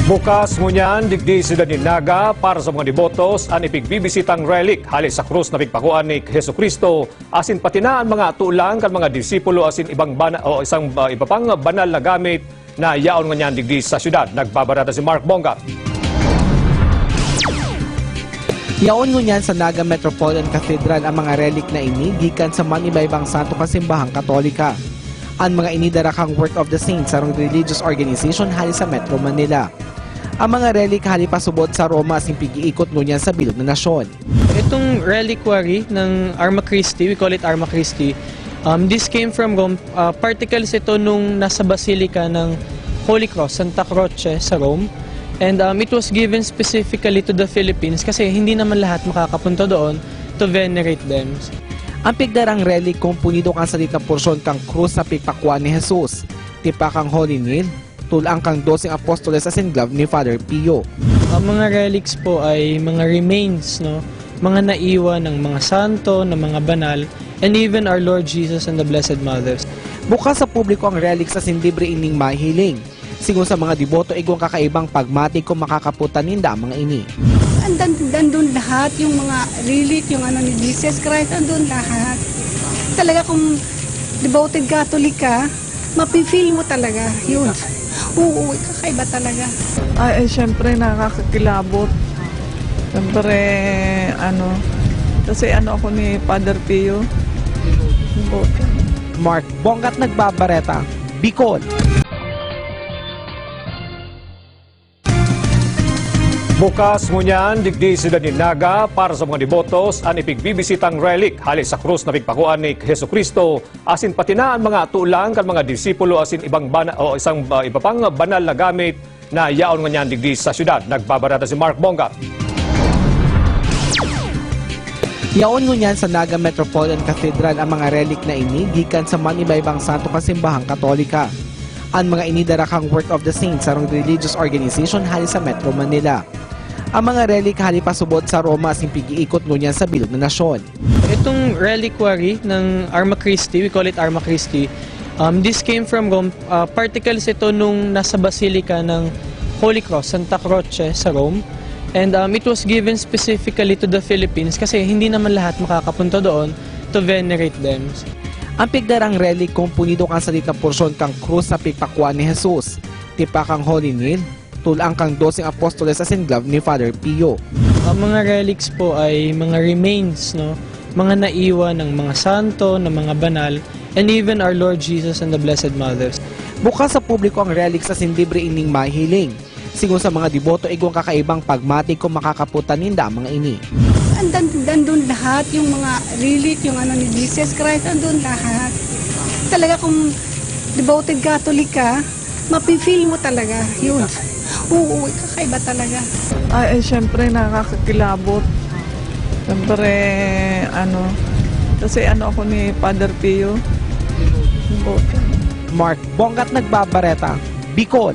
Bukas ngunyan, digdi sila ni Naga para sa mga devotos ang ipigbibisitang relic halis sa krus na pigpakuan ni Hesus Kristo asin pati na ang mga tulang kan mga disipulo asin ibang iba pang banal na gamit na yaon ngunyan digdi sa syudad. Nagbabarata si Mark Bonga. Yaon ngunyan sa Naga Metropolitan Cathedral ang mga relic na ini gikan sa manibaybang santo kasimbahang Katolika. Ang mga inidarakang work of the saints sarong religious organization halis sa Metro Manila. Ang mga relic halipasubot sa Roma asing pigiikot ngunyan sa bilog na nasyon. Itong reliquary ng Arma Christi, we call it Arma Christi, this came from Rome. Particles ito nung nasa Basilica ng Holy Cross, Santa Croce sa Rome. And it was given specifically to the Philippines kasi hindi naman lahat makakapunta doon to venerate them. Ang pigdarang relic kung punido kang salit na porsyon kang krus sa pigpakuan ni Jesus, tipa kang Holy Nail, tulang kang 12 apostoles sa glove ni Father Pio. Ang mga relics po ay mga remains, no? Mga naiwan ng mga santo, ng mga banal, and even our Lord Jesus and the Blessed Mother. Bukas sa publiko ang relics sa libre ining mahiling. Sigun sa mga deboto igong kakaibang pagmati kung makakaputan ninda ang mga ini. Andun lahat, yung mga relic, yung ano ni Jesus Christ, andun lahat. Talaga kung devoted Catholic ka, mapifeel mo talaga yun. Oo, kakaiba talaga. Ay, syempre nakakakilabot. Syempre, kasi ako ni Father Pio. Mark Bonga't nagbabareta, Bicol. Bukas ngunyan, digdi sila ni Naga para sa mga devotos ang ipigbibisitang relic halis sa krus na pigpakuan ni Hesus Kristo asin pati na ang mga tulang kan mga disipulo asin iba pang banal na gamit na yaon ngunyan digdi sa syudad. Nagbabarata si Mark Bonga. Yaon ngunyan sa Naga Metropolitan Cathedral ang mga relic na ini gikan sa manibaybang santo kasimbahang Katolika. Ang mga inidarakang work of the saints sarong religious organization halis sa Metro Manila. Ang mga relic halipasubot sa Roma asing pigiikot ngunyan sa bilog na nasyon. Itong reliquary ng Arma Christi, we call it Arma Christi, this came from Rome. Particles ito nung nasa Basilica ng Holy Cross, Santa Croce sa Rome. And it was given specifically to the Philippines kasi hindi naman lahat makakapunta doon to venerate them. Ang pigdarang relic kung punido kang salit na porsyon kang krus sa pigpakuan ni Jesus, tipa kang Holy Nail, tulang kang 12 apostoles sa glove ni Father Pio. Ang mga relics po ay mga remains, no? Mga naiwan ng mga santo, ng mga banal, and even our Lord Jesus and the Blessed Mother. Bukas sa publiko ang relics sa libre ining mahiling. Sigun sa mga deboto igong kakaibang pagmati kung makakaputan ninda ang mga ini. Andun lahat, yung mga relic, yung ano ni Jesus Christ, andun lahat. Talaga kung devoted Catholic ka, mapifeel mo talaga yun. Oo, kakaiba talaga. Ay, syempre nakakakilabot. Syempre, kasi ako ni Father Pio. Mark Bonga't nagbabareta, Bicol.